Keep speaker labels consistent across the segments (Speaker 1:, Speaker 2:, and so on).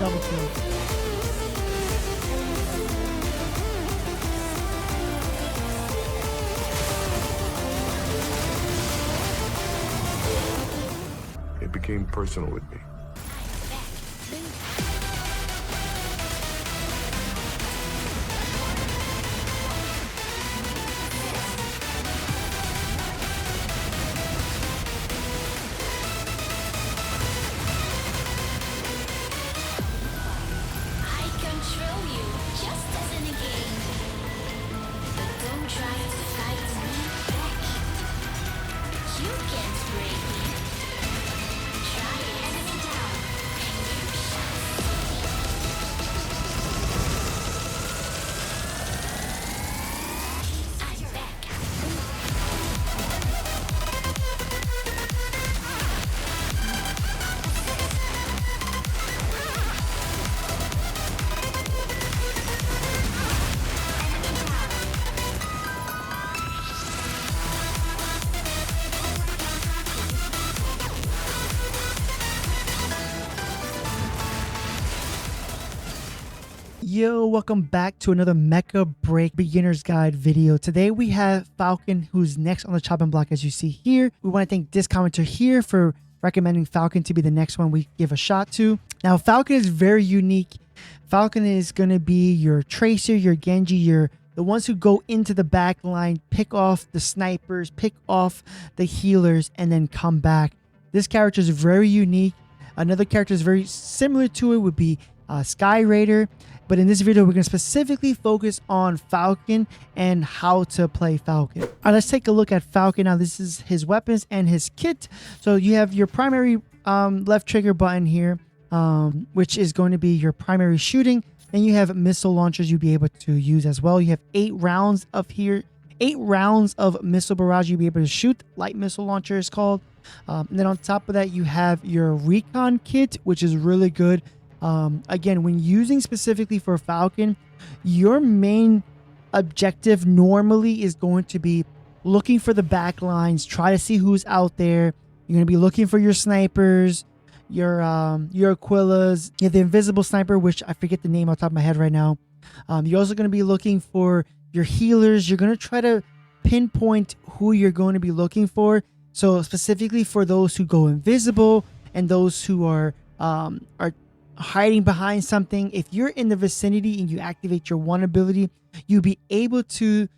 Speaker 1: Double kill.
Speaker 2: It became personal with me.
Speaker 1: Yo, welcome back to another Mecha Break Beginner's Guide video. Today we have Falcon, who's next on the chopping block, as you see here. We want to thank this commenter here for recommending Falcon to be the next one we give a shot to. Now, Falcon is very unique. Falcon is going to be your Tracer, your Genji, the ones who go into the back line, pick off the snipers, pick off the healers, and then come back. This character is very unique. Another character is very similar to it would be Sky Raider. But in this video, we're going to specifically focus on Falcon and how to play Falcon. All right, let's take a look at Falcon. Now, this is his weapons and his kit. So you have your primary left trigger button here, which is going to be your primary shooting. Then you have missile launchers you'll be able to use as well. You have 8 rounds of missile barrage you'll be able to shoot. Light missile launcher is called. And then on top of that, you have your recon kit, which is really good. Again, when using specifically for Falcon, your main objective normally is going to be looking for the back lines, try to see who's out there. You're going to be looking for your snipers, your Aquillas, you have the invisible sniper, which I forget the name off the top of my head right now. You're also going to be looking for your healers. You're going to try to pinpoint who you're going to be looking for. So specifically for those who go invisible and those who are hiding behind something, if you're in the vicinity and you activate your one ability, you'll be able to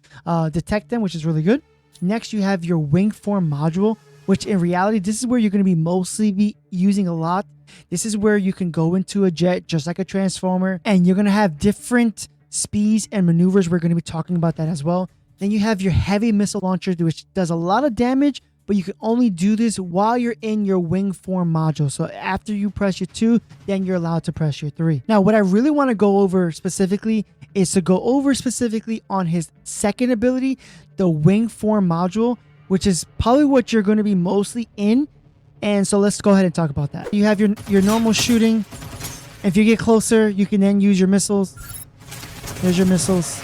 Speaker 1: detect them, which is really good. Next, you have your wing form module, which in reality, this is where you're going to be mostly using a lot. This is where you can go into a jet just like a transformer, and you're going to have different speeds and maneuvers. We're going to be talking about that as well. Then you have your heavy missile launcher, which does a lot of damage, but you can only do this while you're in your wing form module. So after you press your 2, then you're allowed to press your 3. Now, what I really want to go over specifically is to go over specifically on his second ability, the wing form module, which is probably what you're going to be mostly in. And so let's go ahead and talk about that. You have your normal shooting. If you get closer, you can then use your missiles. There's your missiles.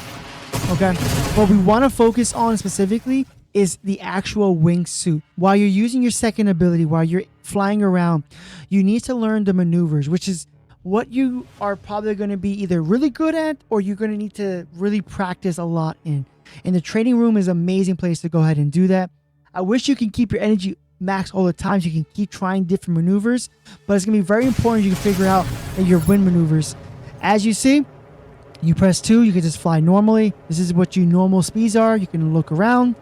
Speaker 1: Okay. What we want to focus on specifically is the actual wingsuit. While you're using your second ability, while you're flying around, you need to learn the maneuvers, which is what you are probably going to be either really good at or you're going to need to really practice a lot in. And the training room is an amazing place to go ahead and do that. I wish you can keep your energy max all the time so you can keep trying different maneuvers, but it's going to be very important you can figure out your wind maneuvers. As you see, you press 2, you can just fly normally. This is what your normal speeds are. You can look around.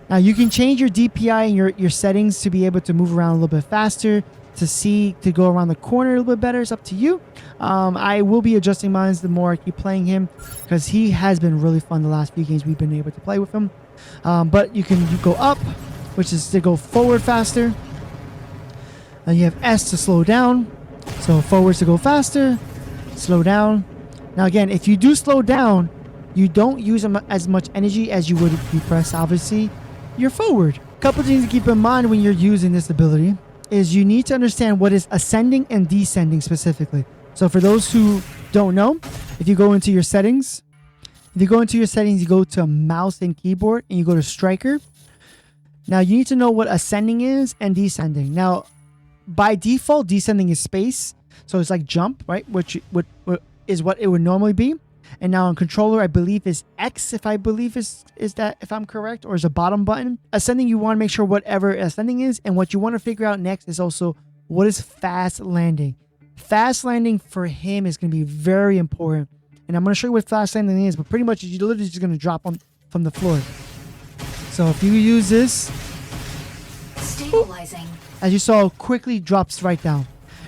Speaker 1: Now you can change your DPI and your settings to be able to move around a little bit faster, to go around the corner a little bit better. It's up to you. I will be adjusting mine the more I keep playing him because he has been really fun the last few games we've been able to play with him. But you go up, which is to go forward faster. Then you have S to slow down. So forwards to go faster, slow down. Now again, if you do slow down, you don't use as much energy as you would if you press, obviously, you're forward. A couple things to keep in mind when you're using this ability is you need to understand what is ascending and descending specifically. So for those who don't know, if you go into your settings, you go to mouse and keyboard and you go to striker. Now you need to know what ascending is and descending. Now by default, descending is space. So it's like jump, right? Which what is what it would normally be. And now on controller, I believe is X, if I believe is that, if I'm correct, or is a bottom button. Ascending, you want to make sure whatever ascending is. And what you want to figure out next is also what is fast landing. Fast landing for him is going to be very important. And I'm going to show you what fast landing is, but pretty much you're literally just going to drop on from the floor. So if you use this,
Speaker 3: Stabilizing.
Speaker 1: as you saw, quickly drops right down.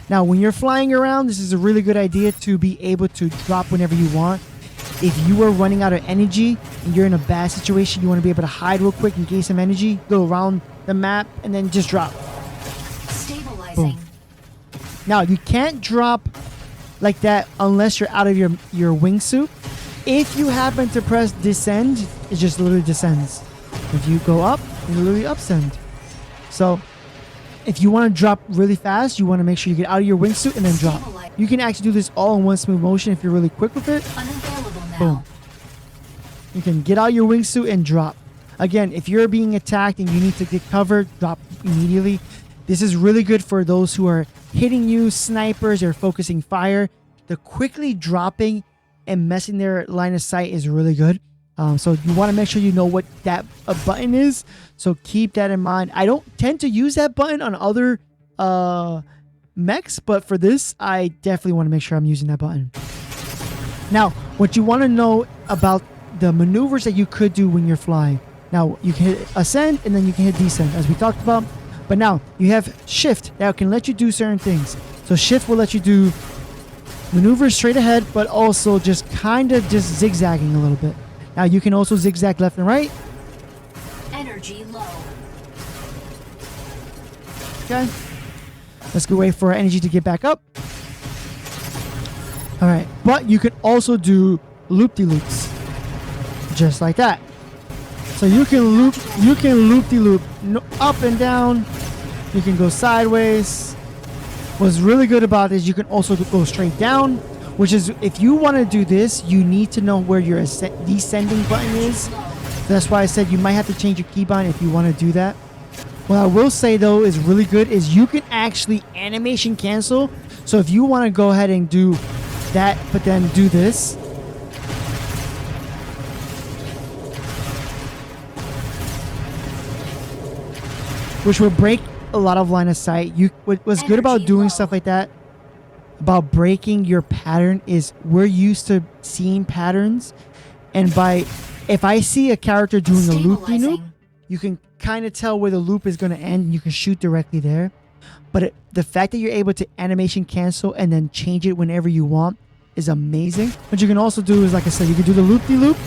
Speaker 1: Now, when you're flying around, this is a really good idea to be able to drop whenever you want. If you are running out of energy and you're in a bad situation, you want to be able to hide real quick and gain some energy, go around the map, and then just drop.
Speaker 3: Stabilizing.
Speaker 1: Boom. Now, you can't drop like that unless you're out of your wingsuit. If you happen to press descend, it just literally descends. If you go up, it literally upsend. So if you want to drop really fast, you want to make sure you get out of your wingsuit and then drop. You can actually do this all in one smooth motion if you're really quick with it.
Speaker 3: Unavailable now.
Speaker 1: Boom. You can get out your wingsuit and drop. Again, if you're being attacked and you need to get covered, drop immediately. This is really good for those who are hitting you, snipers, or focusing fire. The quickly dropping and messing their line of sight is really good. So you want to make sure you know what that button is. So keep that in mind. I don't tend to use that button on other mechs, but for this, I definitely want to make sure I'm using that button. Now, what you want to know about the maneuvers that you could do when you're flying. Now, you can hit ascend and then you can hit descend, as we talked about. But now, you have shift that can let you do certain things. So shift will let you do maneuvers straight ahead, but also just kind of just zigzagging a little bit. Now, you can also zigzag left and right.
Speaker 3: Energy low.
Speaker 1: Okay. Let's go wait for our energy to get back up. All right. But you can also do loop-de-loops. Just like that. So you can loop-de-loop up and down. You can go sideways. What's really good about this, you can also go straight down, which is, if you want to do this, you need to know where your descending button is. That's why I said you might have to change your keybind if you want to do that. What I will say though is really good is you can actually animation cancel. So if you want to go ahead and do that, but then do this, which will break a lot of line of sight. What's good about doing stuff like that, about breaking your pattern, is we're used to seeing patterns, and if I see a character doing a loop-de-loop, you can kind of tell where the loop is going to end, and you can shoot directly there. But the fact that you're able to animation cancel and then change it whenever you want is amazing. What you can also do is, like I said, you can do the loop-de-loop,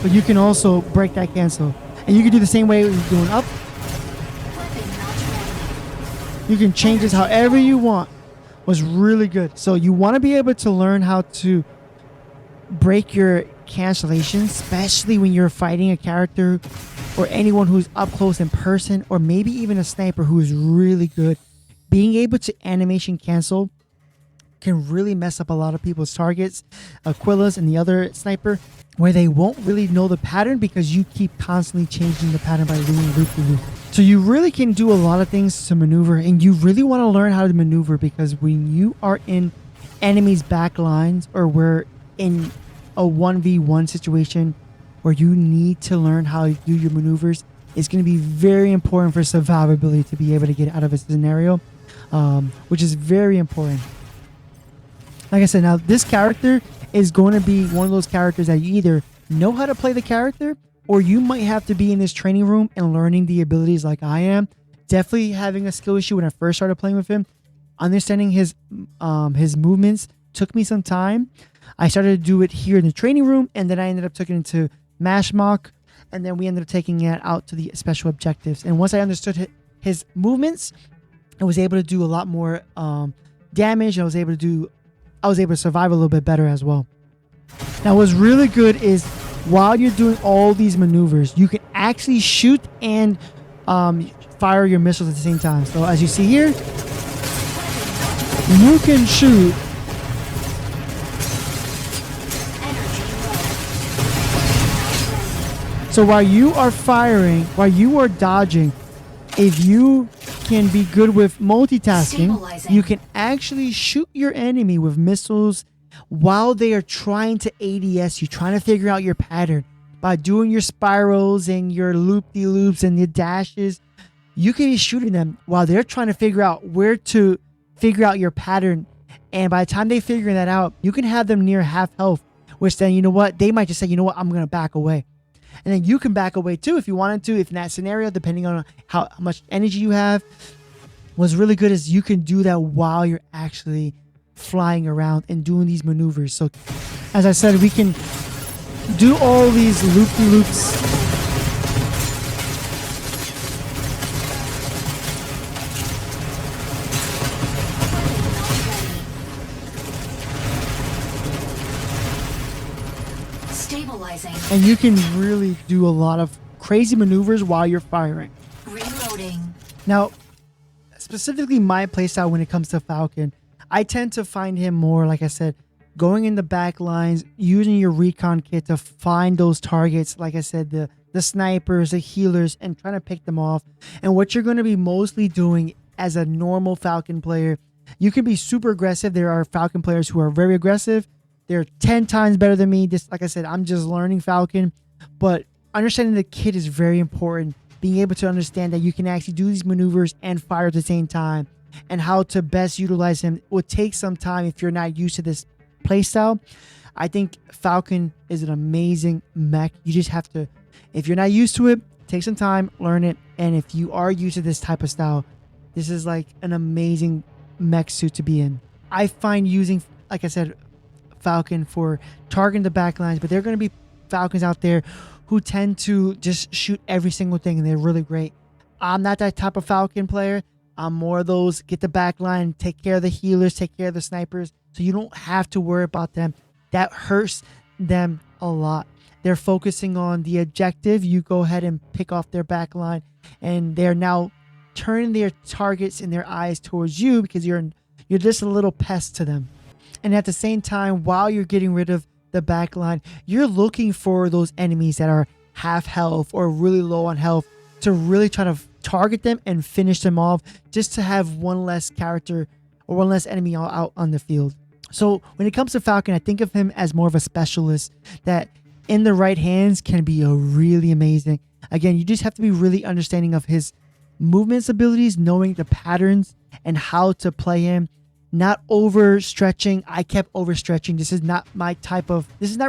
Speaker 1: but you can also break that cancel. And you can do the same way you're doing up. You can change this however you want. Was really good. So you want to be able to learn how to break your cancellations, especially when you're fighting a character or anyone who's up close in person, or maybe even a sniper who is really good. Being able to animation cancel can really mess up a lot of people's targets. Aquila's and the other sniper, where they won't really know the pattern because you keep constantly changing the pattern by doing loop-de-loop. So you really can do a lot of things to maneuver, and you really want to learn how to maneuver, because when you are in enemies' back lines, or we're in a 1v1 situation where you need to learn how to do your maneuvers, it's going to be very important for survivability to be able to get out of a scenario, which is very important. Like I said, now this character is going to be one of those characters that you either know how to play the character, or you might have to be in this training room and learning the abilities like I am. Definitely having a skill issue when I first started playing with him. Understanding his movements took me some time. I started to do it here in the training room, and then I ended up taking it to MECHA, and then we ended up taking it out to the special objectives. And once I understood his movements, I was able to do a lot more damage. I was able to survive a little bit better as well. Now, what's really good is while you're doing all these maneuvers, you can actually shoot and fire your missiles at the same time. So as you see here, you can shoot So while you are firing, while you are dodging, if you can be good with multitasking.
Speaker 3: Stabilizing.
Speaker 1: You can actually shoot your enemy with missiles while they are trying to ADS you, trying to figure out your pattern. By doing your spirals and your loop-de-loops and your dashes, you can be shooting them while they're trying to figure out where to figure out your pattern. And by the time they figure that out, you can have them near half health, which then, you know what, they might just say, you know what, I'm going to back away. And then you can back away too if you wanted to, if in that scenario, depending on how much energy you have. What's really good is you can do that while you're actually flying around and doing these maneuvers. So as I said, we can do all these loop-de-loops.
Speaker 3: Stabilizing.
Speaker 1: And you can really do a lot of crazy maneuvers while you're firing.
Speaker 3: Reloading.
Speaker 1: Now, specifically my playstyle when it comes to Falcon, I tend to find him more, like I said, going in the back lines, using your recon kit to find those targets, like I said, the snipers, the healers, and trying to pick them off. And what you're going to be mostly doing as a normal Falcon player, you can be super aggressive. There are Falcon players who are very aggressive. They're 10 times better than me. Like I said, I'm just learning Falcon. But understanding the kit is very important. Being able to understand that you can actually do these maneuvers and fire at the same time, and how to best utilize him will take some time if you're not used to this playstyle. I think Falcon is an amazing mech. You just have to, if you're not used to it, take some time, learn it. And if you are used to this type of style, this is like an amazing mech suit to be in. I find using, like I said, Falcon for targeting the backlines, but there are going to be Falcons out there who tend to just shoot every single thing, and they're really great. I'm not that type of Falcon player. I'm more of those get the backline, take care of the healers, take care of the snipers, so you don't have to worry about them. That hurts them a lot. They're focusing on the objective. You go ahead and pick off their backline, and they're now turning their targets and their eyes towards you because you're just a little pest to them. And at the same time, while you're getting rid of the backline, you're looking for those enemies that are half health or really low on health to really try to target them and finish them off, just to have one less character or one less enemy out on the field. So when it comes to Falcon, I think of him as more of a specialist that in the right hands can be a really amazing. Again, you just have to be really understanding of his movements abilities, knowing the patterns and how to play him. Not overstretching. I kept overstretching. This is not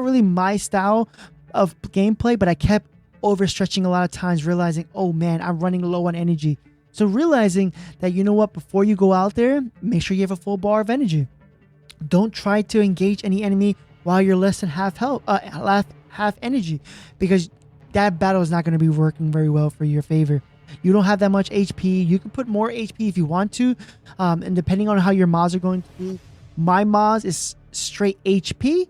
Speaker 1: really my style of gameplay, but I kept overstretching a lot of times, realizing, oh man, I'm running low on energy. So realizing that, you know what, before you go out there, make sure you have a full bar of energy. Don't try to engage any enemy while you're less than half health, half energy, because that battle is not going to be working very well for your favor. You don't have that much HP. You can put more HP if you want to, and depending on how your mods are going to be. My mods is straight HP.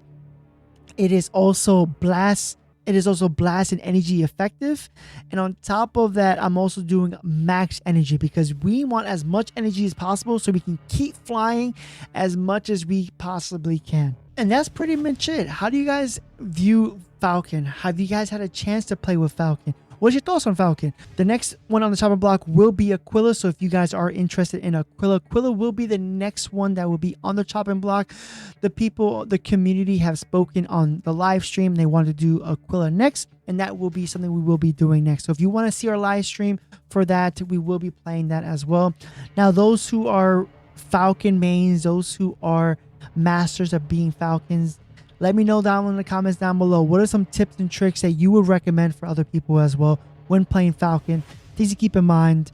Speaker 1: It is also blast. It is also blast and energy effective. And on top of that, I'm also doing max energy because we want as much energy as possible so we can keep flying as much as we possibly can. And that's pretty much it. How do you guys view Falcon? Have you guys had a chance to play with Falcon? What's your thoughts on Falcon? The next one on the chopping block will be Aquila. So if you guys are interested in Aquila will be the next one that will be on the chopping block. The people, the community have spoken on the live stream. They want to do Aquila next, and that will be something we will be doing next. So if you want to see our live stream for that, we will be playing that as well. Now, those who are Falcon mains, those who are masters of being Falcons, let me know down in the comments down below. What are some tips and tricks that you would recommend for other people as well when playing Falcon? Things to keep in mind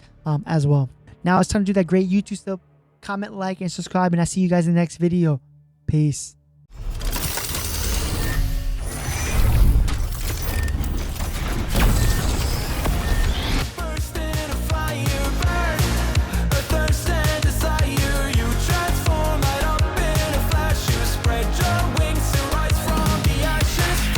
Speaker 1: as well. Now it's time to do that great YouTube stuff. Comment, like, and subscribe, and I'll see you guys in the next video. Peace.